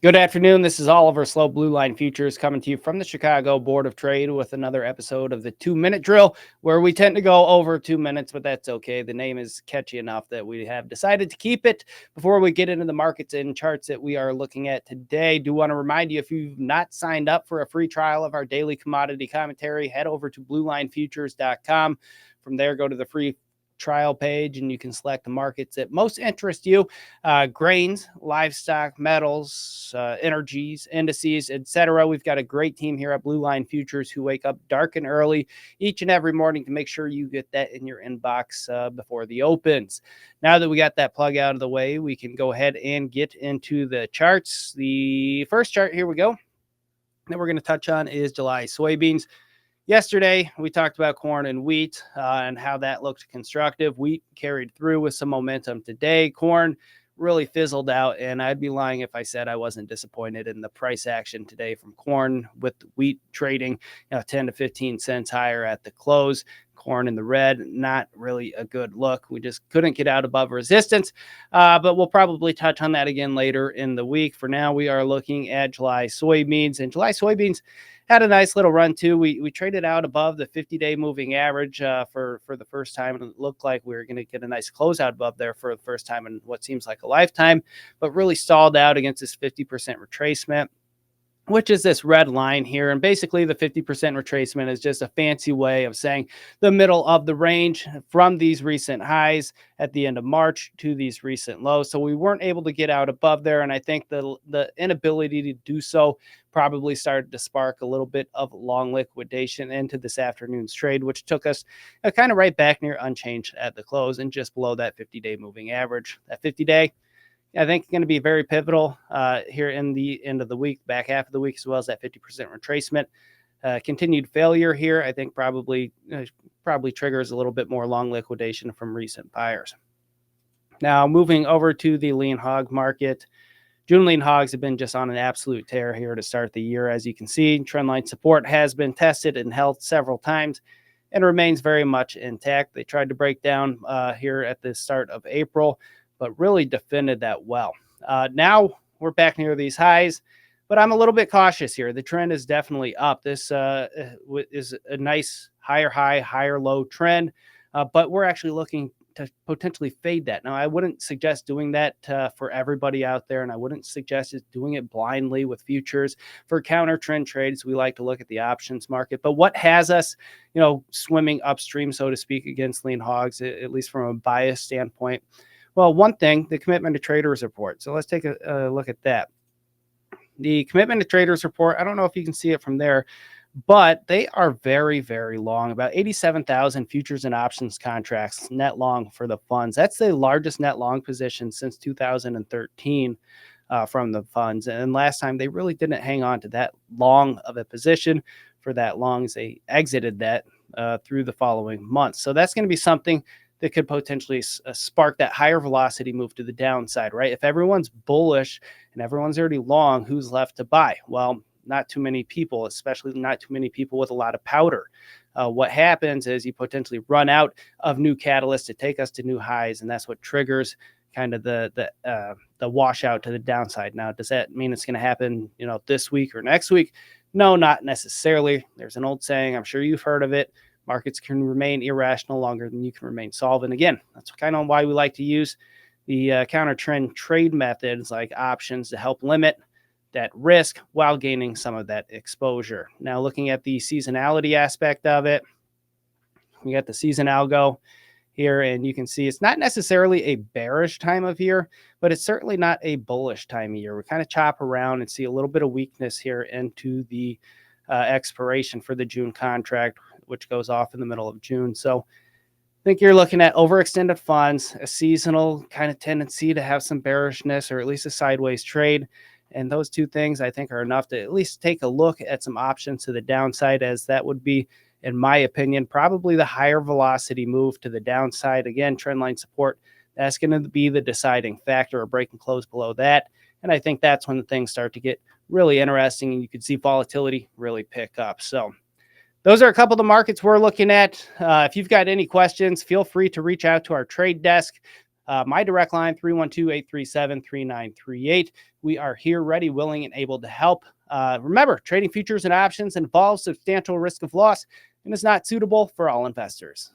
Good afternoon. This is Oliver Slow Blue Line Futures coming to you from the Chicago Board of Trade with another episode of the 2 minute drill where we tend to go over 2 minutes, but that's okay. The name is catchy enough that we have decided to keep it. Before we get into the markets and charts that we are looking at today, do want to remind you, if you've not signed up for a free trial of our daily commodity commentary, head over to bluelinefutures.com. From there, go to the free trial page and you can select the markets that most interest you: grains, livestock, metals, energies, indices, etc. We've got a great team here at Blue Line Futures who wake up dark and early each and every morning to make sure you get that in your inbox before the opens. Now that we got that plug out of the way, we can go ahead and get into the charts. The first chart, here we go, that we're going to touch on is July soybeans. Yesterday, we talked about corn and wheat and how that looked constructive. Wheat carried through with some momentum today. Corn really fizzled out, and I'd be lying if I said I wasn't disappointed in the price action today from corn, with wheat trading 10 to 15 cents higher at the close. Corn in the red, not really a good look. We just couldn't get out above resistance, but we'll probably touch on that again later in the week. For now, we are looking at July soybeans, and July soybeans had a nice little run too. We traded out above the 50-day moving average for the first time, and it looked like we were going to get a nice closeout above there for the first time in what seems like a lifetime, but really stalled out against this 50% retracement, which is this red line here. And basically the 50% retracement is just a fancy way of saying the middle of the range from these recent highs at the end of March to these recent lows. So we weren't able to get out above there. And I think the inability to do so probably started to spark a little bit of long liquidation into this afternoon's trade, which took us kind of right back near unchanged at the close and just below that 50-day moving average. That 50-day, I think, going to be very pivotal here in the end of the week, back half of the week, as well as that 50% retracement. Continued failure here, I think, probably triggers a little bit more long liquidation from recent buyers. Now, moving over to the lean hog market. June lean hogs have been just on an absolute tear here to start the year. As you can see, trendline support has been tested and held several times and remains very much intact. They tried to break down here at the start of April, but really defended that well. Now we're back near these highs, but I'm a little bit cautious here. The trend is definitely up. This is a nice higher high, higher low trend, but we're actually looking to potentially fade that. Now, I wouldn't suggest doing that for everybody out there, and I wouldn't suggest doing it blindly with futures. For counter trend trades, we like to look at the options market. But what has us, swimming upstream, so to speak, against lean hogs, at least from a bias standpoint? Well, one thing, the commitment to traders report. So let's take a look at that. The commitment to traders report, I don't know if you can see it from there, but they are very, very long, about 87,000 futures and options contracts net long for the funds. That's the largest net long position since 2013 from the funds. And last time they really didn't hang on to that long of a position for that long, as they exited that through the following months. So that's going to be something that could potentially spark that higher velocity move to the downside, right? If everyone's bullish and everyone's already long, who's left to buy? Well, not too many people, especially not too many people with a lot of powder. What happens is you potentially run out of new catalysts to take us to new highs, and that's what triggers kind of the washout to the downside. Now, does that mean it's going to happen, this week or next week? No, not necessarily. There's an old saying, I'm sure you've heard of it: markets can remain irrational longer than you can remain solvent. Again, that's kind of why we like to use the counter trend trade methods like options to help limit that risk while gaining some of that exposure. Now, looking at the seasonality aspect of it, we got the season algo here, and you can see it's not necessarily a bearish time of year, but it's certainly not a bullish time of year. We kind of chop around and see a little bit of weakness here into the expiration for the June contract, which goes off in the middle of June. So I think you're looking at overextended funds, a seasonal kind of tendency to have some bearishness or at least a sideways trade. And those two things, I think, are enough to at least take a look at some options to the downside, as that would be, in my opinion, probably the higher velocity move to the downside. Again, trendline support, that's going to be the deciding factor, or break and close below that. And I think that's when things start to get really interesting and you could see volatility really pick up. So those are a couple of the markets we're looking at. If you've got any questions, feel free to reach out to our trade desk. My direct line, 312-837-3938. We are here ready, willing, and able to help. Remember, trading futures and options involves substantial risk of loss and is not suitable for all investors.